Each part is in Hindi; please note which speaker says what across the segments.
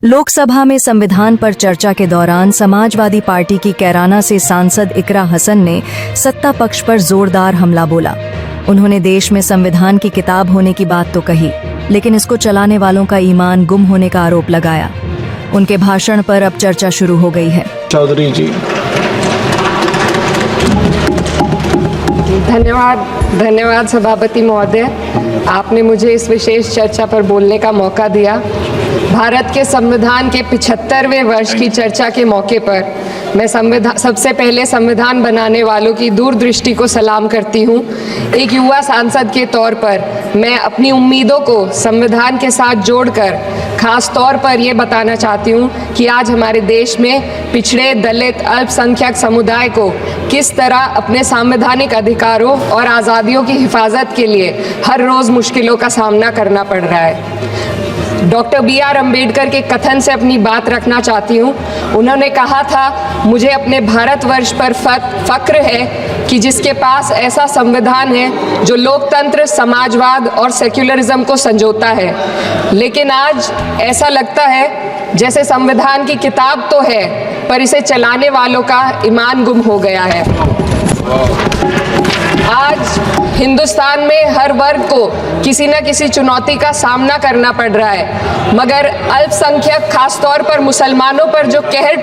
Speaker 1: लोकसभा में संविधान पर चर्चा के दौरान समाजवादी पार्टी की कैराना से सांसद इकरा हसन ने सत्ता पक्ष पर जोरदार हमला बोला। उन्होंने देश में संविधान की किताब होने की बात तो कही, लेकिन इसको चलाने वालों का ईमान गुम होने का आरोप लगाया। उनके भाषण पर अब चर्चा शुरू हो गई है।
Speaker 2: चौधरी जी,
Speaker 3: धन्यवाद सभापति महोदय, आपने मुझे इस विशेष चर्चा पर बोलने का मौका दिया। भारत के संविधान के 75वें वर्ष की चर्चा के मौके पर मैं सबसे पहले संविधान बनाने वालों की दूरदृष्टि को सलाम करती हूँ। एक युवा सांसद के तौर पर मैं अपनी उम्मीदों को संविधान के साथ जोड़कर खास तौर पर ये बताना चाहती हूँ कि आज हमारे देश में पिछड़े, दलित, अल्पसंख्यक समुदाय को किस तरह अपने संवैधानिक अधिकारों और आज़ादियों की हिफाजत के लिए हर रोज़ मुश्किलों का सामना करना पड़ रहा है। Doctor B.R. अम्बेडकर के कथन से अपनी बात रखना चाहती हूँ। उन्होंने कहा था, मुझे अपने भारतवर्ष पर फक्र है कि जिसके पास ऐसा संविधान है जो लोकतंत्र, समाजवाद और सेक्युलरिज्म को संजोता है। लेकिन आज ऐसा लगता है जैसे संविधान की किताब तो है, पर इसे चलाने वालों का ईमान गुम हो गया है। आज हिंदुस्तान में हर वर्ग को किसी न किसी चुनौती का सामना करना पड़ रहा है, मगर अल्पसंख्यक खास तौर पर मुसलमानों पर जो कहर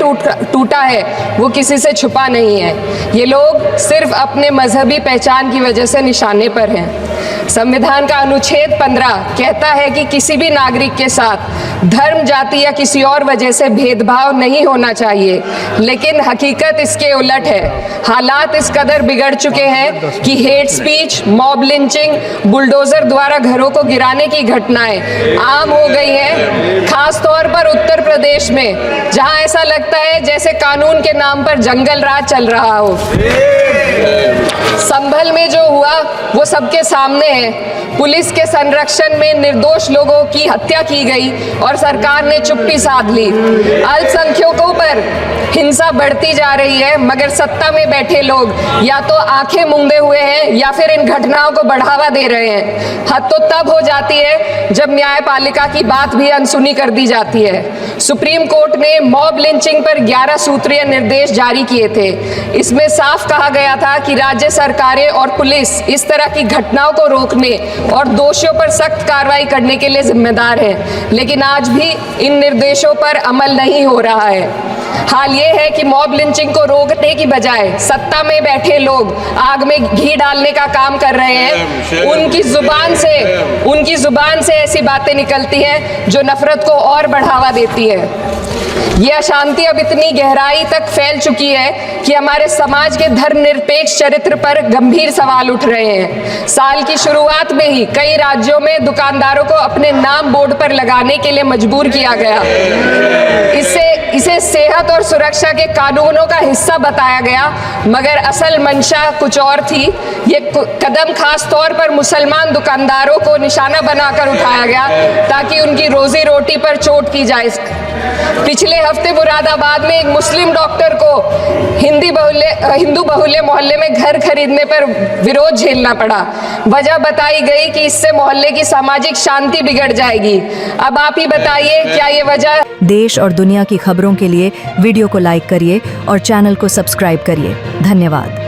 Speaker 3: टूटा है वो किसी से छुपा नहीं है। ये लोग सिर्फ अपने मजहबी पहचान की वजह से निशाने पर हैं। संविधान का अनुच्छेद 15 कहता है कि किसी भी नागरिक के साथ धर्म, जाति या किसी और वजह से भेदभाव नहीं होना चाहिए, लेकिन हकीकत इसके उलट है। हालात इस कदर बिगड़ चुके हैं कि hate speech, mob lynching, bulldozer द्वारा घरों को गिराने की घटनाएं आम हो गई हैं। खास तौर पर उत्तर प्रदेश में, जहां ऐसा लगता है जैसे कानून के नाम पर जंगल राज चल रहा हो। संभल में जो हुआ वो सबके सामने है। पुलिस के संरक्षण में निर्दोष लोगों की हत्या की गई और सरकार ने चुप्पी साध ली। अल्पसंख्यकों पर हिंसा बढ़ती जा रही है, मगर सत्ता में बैठे लोग या तो आंखें मूंदे हुए हैं या फिर इन घटनाओं को बढ़ावा दे रहे हैं। हद तो तब हो जाती है जब न्यायपालिका की बात भी अनसुनी कर दी जाती है। सुप्रीम कोर्ट ने मॉब लिंचिंग पर 11 सूत्रीय निर्देश जारी किए थे। इसमें साफ कहा गया था कि राज्य सरकारें और पुलिस इस तरह की घटनाओं को रोकने और दोषियों पर सख्त कार्रवाई करने के लिए जिम्मेदार है, लेकिन आज भी इन निर्देशों पर अमल नहीं हो रहा है। हाल ये है कि मॉब लिंचिंग को रोकने की बजाय सत्ता में बैठे लोग आग में घी डालने का काम कर रहे हैं। उनकी जुबान से ऐसी बातें निकलती हैं जो नफरत को और बढ़ावा देती है। ये अशांति अब इतनी गहराई तक फैल चुकी है कि हमारे समाज के धर्मनिरपेक्ष चरित्र पर गंभीर सवाल उठ रहे हैं। साल की शुरुआत में ही कई राज्यों में दुकानदारों को अपने नाम बोर्ड पर लगाने के लिए मजबूर किया गया। इसे सेहत और सुरक्षा के कानूनों का हिस्सा बताया गया, मगर असल मंशा कुछ और थी। ये कदम खास तौर पर मुसलमान दुकानदारों को निशाना बनाकर उठाया गया ताकि उनकी रोजी रोटी पर चोट की जाए। पिछले हफ्ते मुरादाबाद में एक मुस्लिम डॉक्टर को हिंदू बहुल्य मोहल्ले में घर खरीदने पर विरोध झेलना पड़ा। वजह बताई गई कि इससे मोहल्ले की सामाजिक शांति बिगड़ जाएगी। अब आप ही बताइए, क्या ये वजह?
Speaker 1: देश और दुनिया की खबरों के लिए वीडियो को लाइक करिए और चैनल को सब्सक्राइब करिए। धन्यवाद।